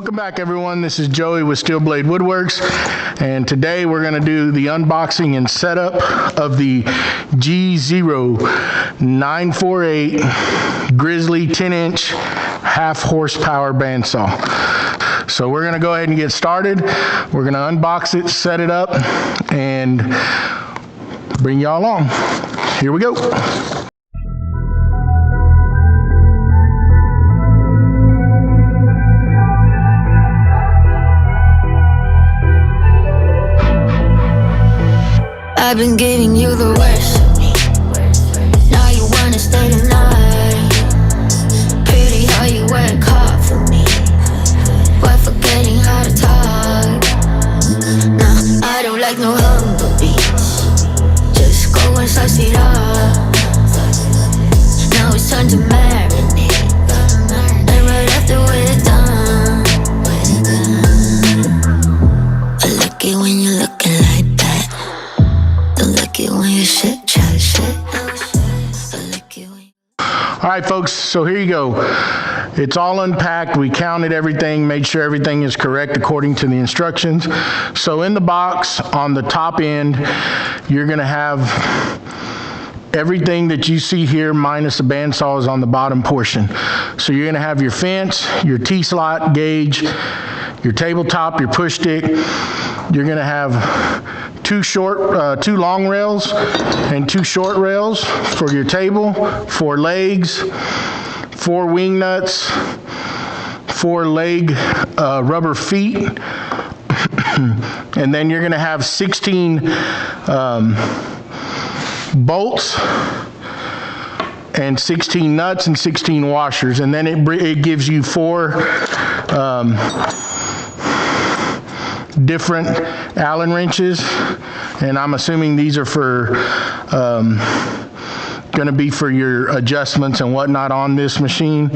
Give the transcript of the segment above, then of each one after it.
Welcome back, everyone. This is Joey with Steel Blade Woodworks, and today we're going to do the unboxing and setup of the G0948 Grizzly 10-inch half horsepower bandsaw. So we're going to go ahead and get started. We're going to unbox it, set it up, and bring y'all along. Here we go. I've been giving you the worst of me. Now you wanna stay tonight. Pretty how you work hard for me, while forgetting how to talk. Nah, I don't like no humble beats. Just go and suss it up. Now it's time to marinate, and right after we're done, I like it when you're looking like that. Don't like it when you shit, chat shit. All right, folks, so here you go. It's all unpacked. We counted everything, made sure everything is correct according to the instructions. So in the box, on the top end, you're gonna have everything that you see here minus the bandsaw is on the bottom portion. So you're gonna have your fence, your T-slot gauge, your tabletop, your push stick. You're gonna have two long rails and two short rails for your table, 4 legs, 4 wing nuts, 4 leg rubber feet, and then you're gonna have 16 bolts and 16 nuts and 16 washers, and then it gives you 4 different Allen wrenches, and I'm assuming these are for going to be for your adjustments and whatnot on this machine.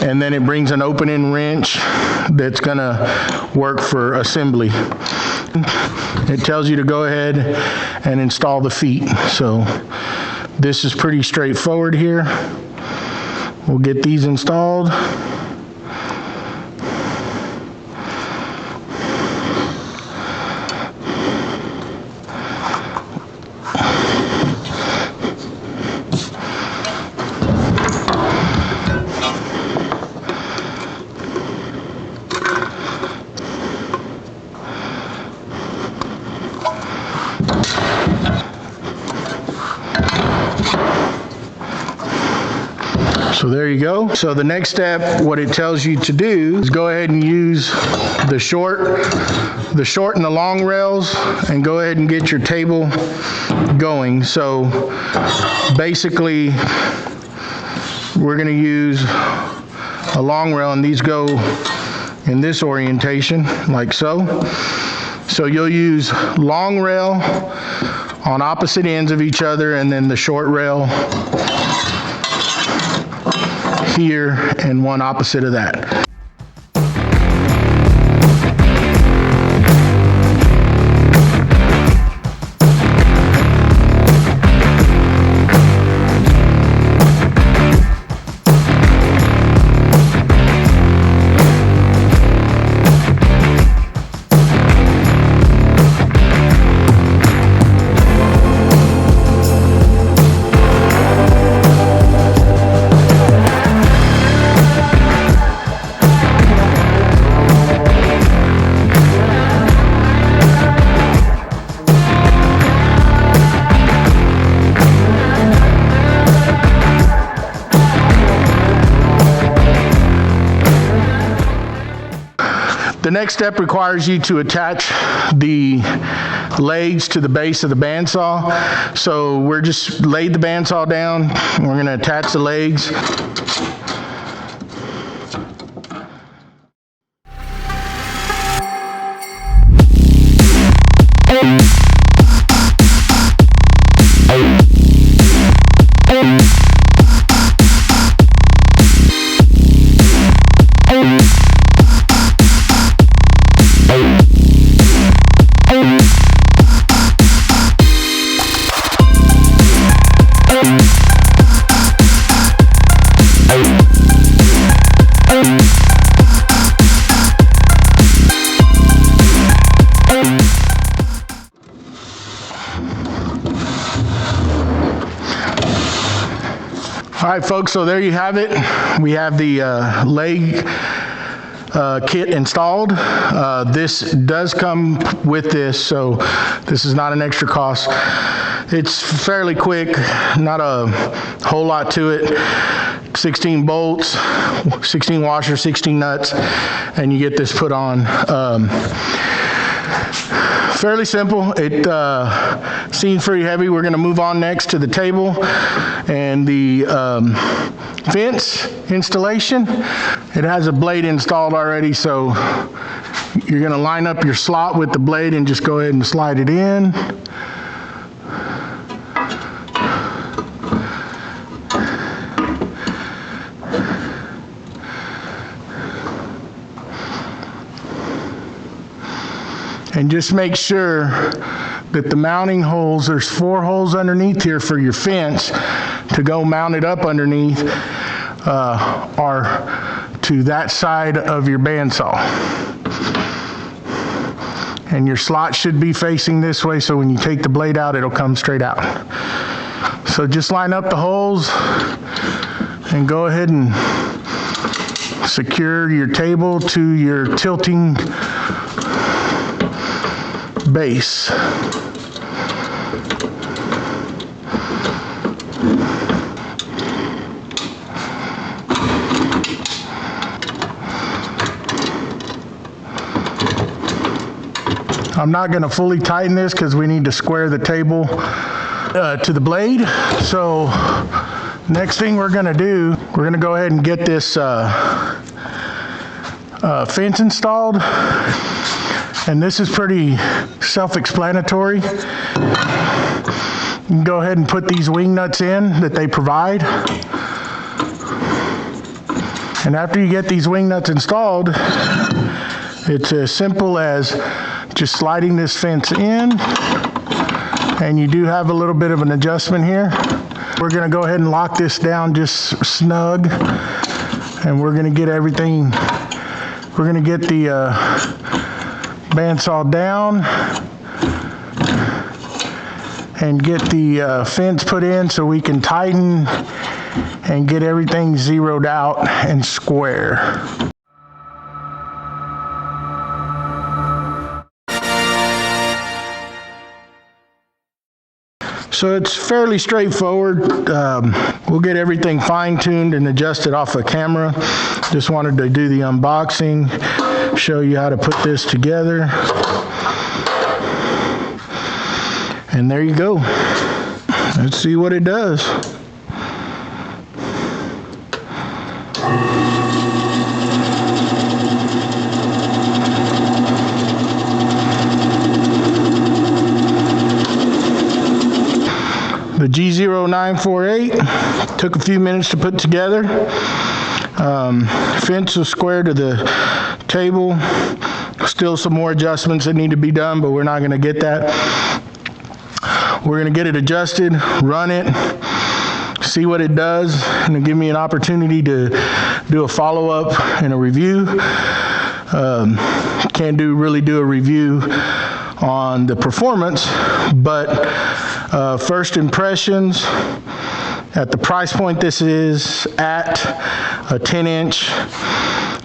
And then it brings an open-end wrench that's going to work for assembly. It tells you to go ahead and install the feet. So this is pretty straightforward here. We'll get these installed. So there you go. So the next step, what it tells you to do is go ahead and use the short and the long rails and go ahead and get your table going. So basically, we're going to use a long rail, and these go in this orientation, like so. So you'll use long rail on opposite ends of each other, and then the short rail here and one opposite of that. The next step requires you to attach the legs to the base of the bandsaw. So we're just laid the bandsaw down, and we're going to attach the legs. right, folks, so there you have it. We have the leg kit installed. This does come with this, so this is not an extra cost. It's fairly quick, not a whole lot to it. 16 bolts, 16 washers, 16 nuts, and you get this put on. Fairly simple. It seems pretty heavy. We're going to move on next to the table and the fence installation. It has a blade installed already, so you're going to line up your slot with the blade and just go ahead and slide it in. And just make sure that the mounting holes, there's 4 holes underneath here for your fence to go mount it up underneath, are to that side of your bandsaw. And your slot should be facing this way, so when you take the blade out, it'll come straight out. So just line up the holes and go ahead and secure your table to your tilting base. I'm not going to fully tighten this because we need to square the table to the blade. So next thing we're going to do, we're going to go ahead and get this fence installed. And this is pretty self-explanatory. You can go ahead and put these wing nuts in that they provide. And after you get these wing nuts installed, it's as simple as just sliding this fence in. And you do have a little bit of an adjustment here. We're going to go ahead and lock this down just snug. And we're going to get everything, we're going to get the bandsaw down and get the fence put in so we can tighten and get everything zeroed out and square. So it's fairly straightforward. We'll get everything fine-tuned and adjusted off the camera. Just wanted to do the unboxing, show you how to put this together. And there you go. Let's see what it does. The G0948 took a few minutes to put together. Fence was square to the table. Still some more adjustments that need to be done, but we're not going to get that. We're going to get it adjusted, run it, see what it does, and it'll give me an opportunity to do a follow-up and a review. Can't really do a review on the performance, but first impressions at the price point this is at, a 10-inch,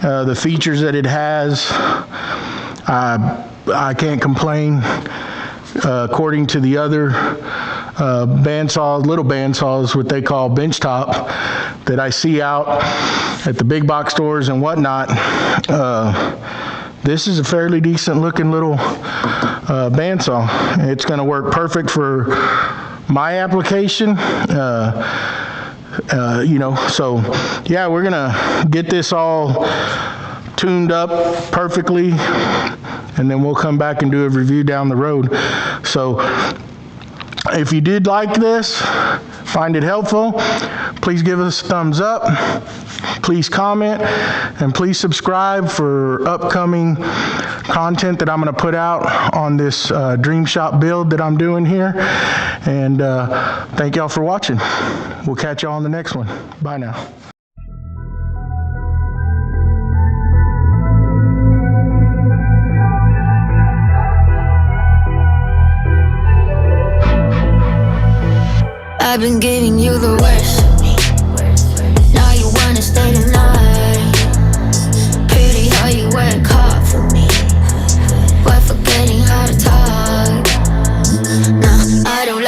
the features that it has, I can't complain. According to the other bandsaws, little bandsaws, what they call benchtop, that I see out at the big box stores and whatnot, this is a fairly decent looking little bandsaw. It's going to work perfect for my application. You know, so yeah, we're going to get this all tuned up perfectly, and then we'll come back and do a review down the road. So if you did like this, find it helpful, please give us a thumbs up, please comment, and please subscribe for upcoming content that I'm going to put out on this Dream Shop build that I'm doing here. And thank y'all for watching. We'll catch y'all on the next one. Bye now. I've been giving you the worst of me.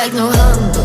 like no hum.